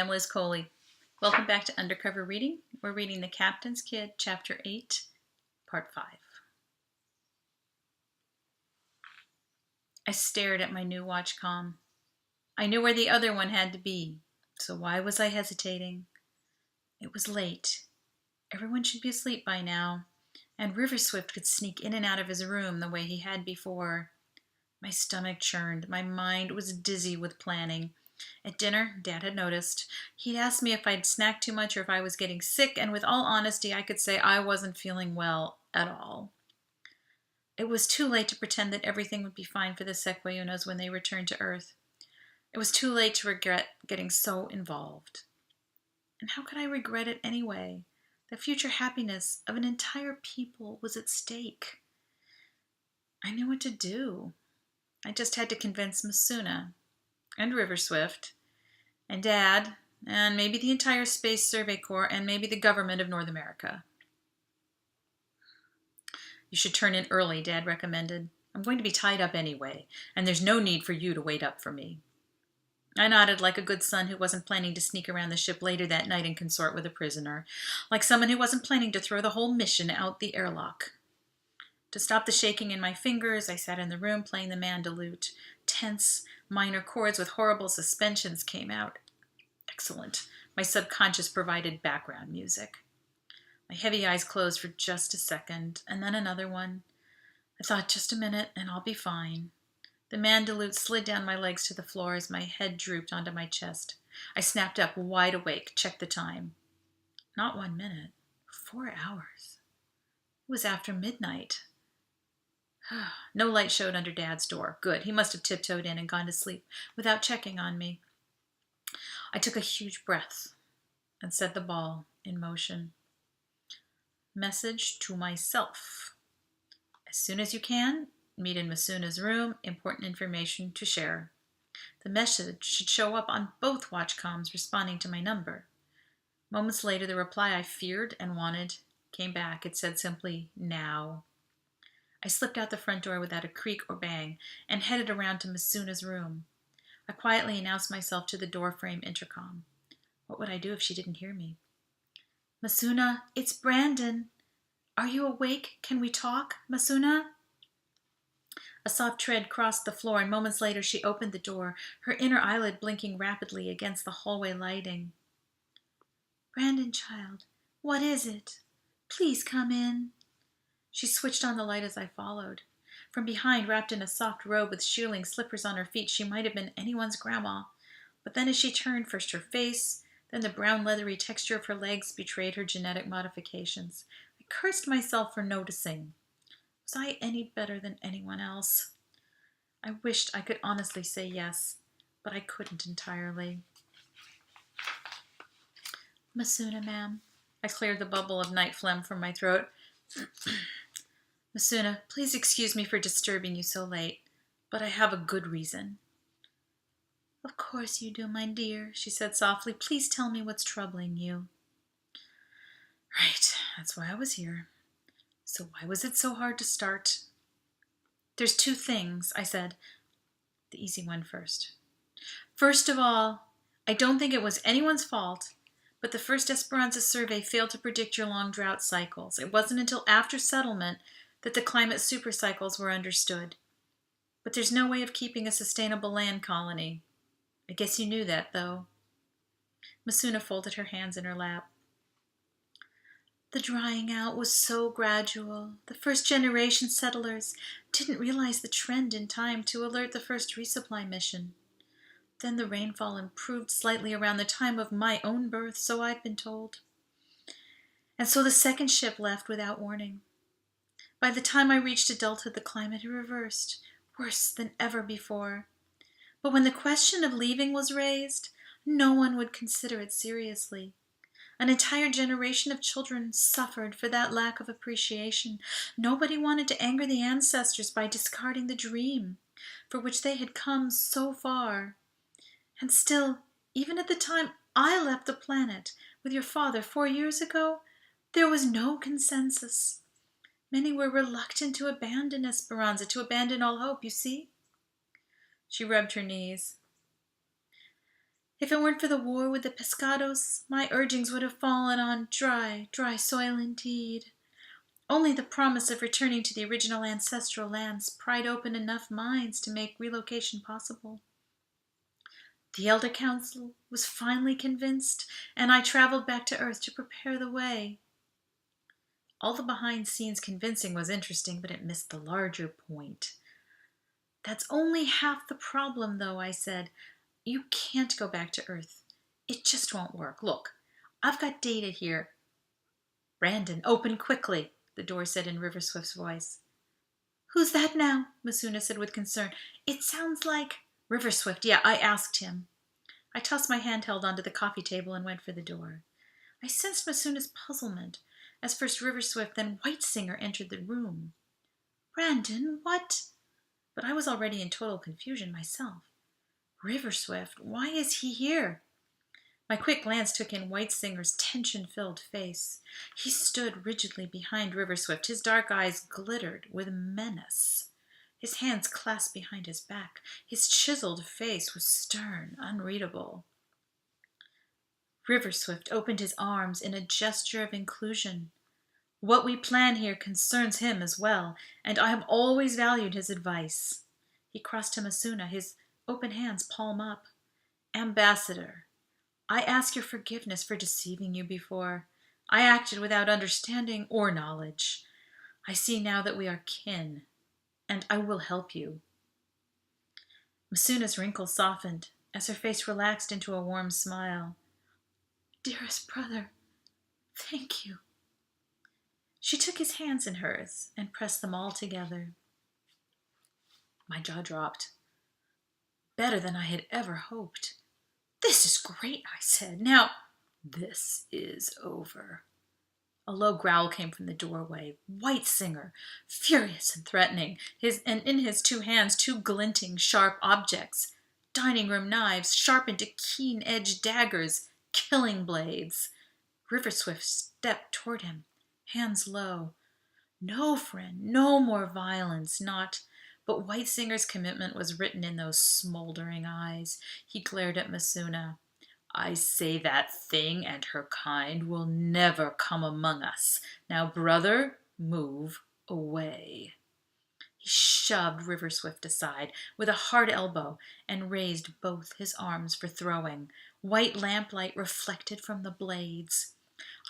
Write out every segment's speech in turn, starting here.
I'm Liz Coley. Welcome back to Undercover Reading. We're reading The Captain's Kid, Chapter 8, Part 5. I stared at my new watch comm. I knew where the other one had to be, so why was I hesitating? It was late. Everyone should be asleep by now, and River Swift could sneak in and out of his room the way he had before. My stomach churned. My mind was dizzy with planning. At dinner, Dad had noticed. He'd asked me if I'd snacked too much or if I was getting sick, and with all honesty, I could say I wasn't feeling well at all. It was too late to pretend that everything would be fine for the Sequoianos when they returned to Earth. It was too late to regret getting so involved. And how could I regret it anyway? The future happiness of an entire people was at stake. I knew what to do. I just had to convince Masuna and River Swift, and Dad, and maybe the entire Space Survey Corps, and maybe the government of North America. You should turn in early, Dad recommended. I'm going to be tied up anyway, and there's no need for you to wait up for me. I nodded like a good son who wasn't planning to sneak around the ship later that night and consort with a prisoner, like someone who wasn't planning to throw the whole mission out the airlock. To stop the shaking in my fingers, I sat in the room playing the mandolute. Tense, minor chords with horrible suspensions came out. Excellent. My subconscious provided background music. My heavy eyes closed for just a second, and then another one. I thought, just a minute, and I'll be fine. The mandolute slid down my legs to the floor as my head drooped onto my chest. I snapped up, wide awake, checked the time. Not 1 minute. 4 hours. It was after midnight. No light showed under Dad's door. Good. He must have tiptoed in and gone to sleep without checking on me. I took a huge breath and set the ball in motion. Message to myself. As soon as you can, meet in Masuna's room. Important information to share. The message should show up on both watch comms responding to my number. Moments later, the reply I feared and wanted came back. It said simply, now. I slipped out the front door without a creak or bang and headed around to Masuna's room. I quietly announced myself to the doorframe intercom. What would I do if she didn't hear me? Masuna, it's Brandon. Are you awake? Can we talk, Masuna? A soft tread crossed the floor, and moments later she opened the door, her inner eyelid blinking rapidly against the hallway lighting. Brandon, child, what is it? Please come in. She switched on the light as I followed. From behind, wrapped in a soft robe with shearling slippers on her feet, she might have been anyone's grandma. But then as she turned, first her face, then the brown leathery texture of her legs betrayed her genetic modifications. I cursed myself for noticing. Was I any better than anyone else? I wished I could honestly say yes, but I couldn't entirely. Masuna, ma'am. I cleared the bubble of night phlegm from my throat. Masuna, please excuse me for disturbing you so late, but I have a good reason. Of course you do, my dear, she said softly. Please tell me what's troubling you. Right, that's why I was here. So why was it so hard to start? There's 2 things, I said. The easy one first. First of all, I don't think it was anyone's fault, but the first Esperanza survey failed to predict your long drought cycles. It wasn't until after settlement that the climate supercycles were understood. But there's no way of keeping a sustainable land colony. I guess you knew that, though. Masuna folded her hands in her lap. The drying out was so gradual. The first-generation settlers didn't realize the trend in time to alert the first resupply mission. Then the rainfall improved slightly around the time of my own birth, so I've been told. And so the second ship left without warning. By the time I reached adulthood, the climate had reversed, worse than ever before. But when the question of leaving was raised, no one would consider it seriously. An entire generation of children suffered for that lack of appreciation. Nobody wanted to anger the ancestors by discarding the dream for which they had come so far. And still, even at the time I left the planet with your father 4 years ago, there was no consensus. Many were reluctant to abandon Esperanza, to abandon all hope, you see? She rubbed her knees. If it weren't for the war with the pescados, my urgings would have fallen on dry, dry soil indeed. Only the promise of returning to the original ancestral lands pried open enough minds to make relocation possible. The Elder Council was finally convinced, and I traveled back to Earth to prepare the way. All the behind-scenes convincing was interesting, but it missed the larger point. That's only half the problem, though, I said. You can't go back to Earth. It just won't work. Look, I've got data here. Brandon, open quickly, the door said in River Swift's voice. Who's that now? Masuna said with concern. It sounds like... River Swift, yeah, I asked him. I tossed my handheld onto the coffee table and went for the door. I sensed Masuna's puzzlement, as first River Swift, then Whitesinger entered the room. Brandon, what? But I was already in total confusion myself. River Swift, why is he here? My quick glance took in Whitesinger's tension-filled face. He stood rigidly behind River Swift. His dark eyes glittered with menace. His hands clasped behind his back. His chiseled face was stern, unreadable. River Swift opened his arms in a gesture of inclusion. What we plan here concerns him as well, and I have always valued his advice. He crossed to Masuna, his open hands palm up. Ambassador, I ask your forgiveness for deceiving you before. I acted without understanding or knowledge. I see now that we are kin, and I will help you. Masuna's wrinkles softened as her face relaxed into a warm smile. Dearest brother, thank you. She took his hands in hers and pressed them all together. My jaw dropped. Better than I had ever hoped. This is great, I said. Now, this is over. A low growl came from the doorway. Whitesinger, furious and threatening, and in his two hands two glinting, sharp objects. Dining room knives, sharpened to keen-edged daggers, killing blades. River Swift stepped toward him, hands low. No, friend, no more violence, not... But Whitesinger's commitment was written in those smoldering eyes. He glared at Masuna. I say that thing and her kind will never come among us. Now, brother, move away. He shoved River Swift aside with a hard elbow and raised both his arms for throwing. White lamplight reflected from the blades.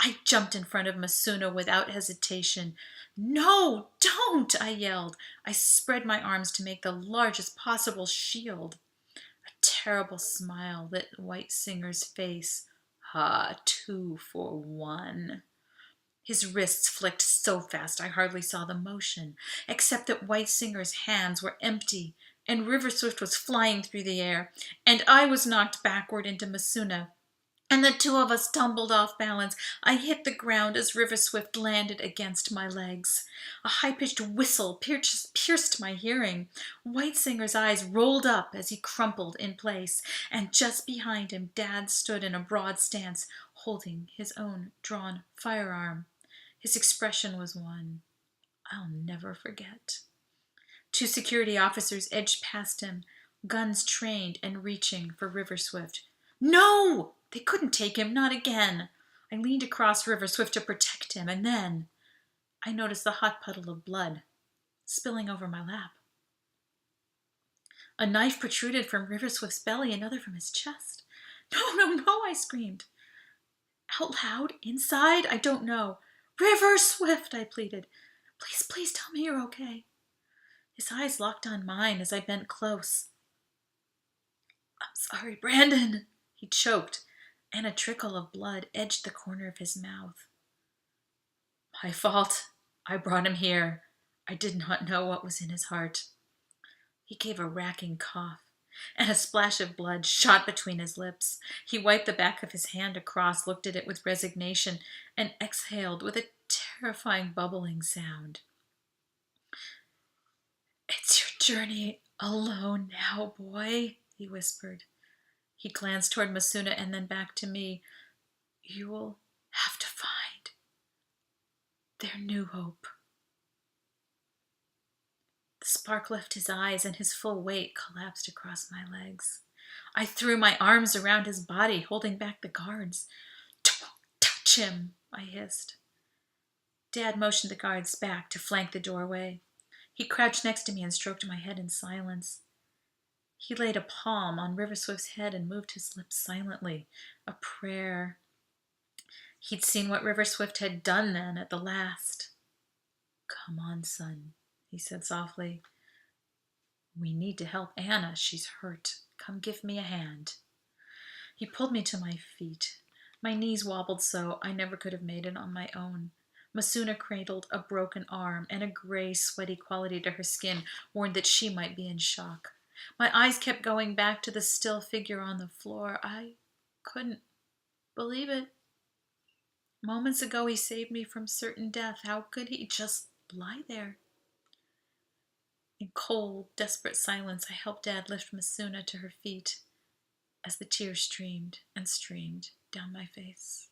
I jumped in front of Masuna without hesitation. No, don't, I yelled. I spread my arms to make the largest possible shield. A terrible smile lit Whitesinger's face. Ah, 2 for 1. His wrists flicked so fast I hardly saw the motion, except that Whitesinger's hands were empty, and River Swift was flying through the air, and I was knocked backward into Masuna, and the two of us tumbled off balance. I hit the ground as River Swift landed against my legs. A high-pitched whistle pierced my hearing. Whitesinger's eyes rolled up as he crumpled in place, and just behind him Dad stood in a broad stance, holding his own drawn firearm. His expression was one I'll never forget. 2 security officers edged past him, guns trained and reaching for River Swift. No! They couldn't take him, not again. I leaned across River Swift to protect him, and then I noticed the hot puddle of blood spilling over my lap. A knife protruded from River Swift's belly, another from his chest. No, no, no, I screamed. Out loud, inside, I don't know. River Swift, I pleaded. Please, please tell me you're okay. His eyes locked on mine as I bent close. I'm sorry, Brandon, he choked, and a trickle of blood edged the corner of his mouth. My fault. I brought him here. I did not know what was in his heart. He gave a racking cough, and a splash of blood shot between his lips. He wiped the back of his hand across, looked at it with resignation, and exhaled with a terrifying bubbling sound. It's your journey alone now, boy, he whispered. He glanced toward Masuna and then back to me. You will have to find their new hope. The spark left his eyes and his full weight collapsed across my legs. I threw my arms around his body, holding back the guards. "Don't touch him," I hissed. Dad motioned the guards back to flank the doorway. He crouched next to me and stroked my head in silence. He laid a palm on River Swift's head and moved his lips silently, a prayer. He'd seen what River Swift had done then at the last. "Come on, son," he said softly. "We need to help Anna. She's hurt. Come give me a hand." He pulled me to my feet. My knees wobbled so I never could have made it on my own. Masuna cradled a broken arm, and a gray, sweaty quality to her skin warned that she might be in shock. My eyes kept going back to the still figure on the floor. I couldn't believe it. Moments ago he saved me from certain death. How could he just lie there? In cold, desperate silence, I helped Dad lift Masuna to her feet as the tears streamed and streamed down my face.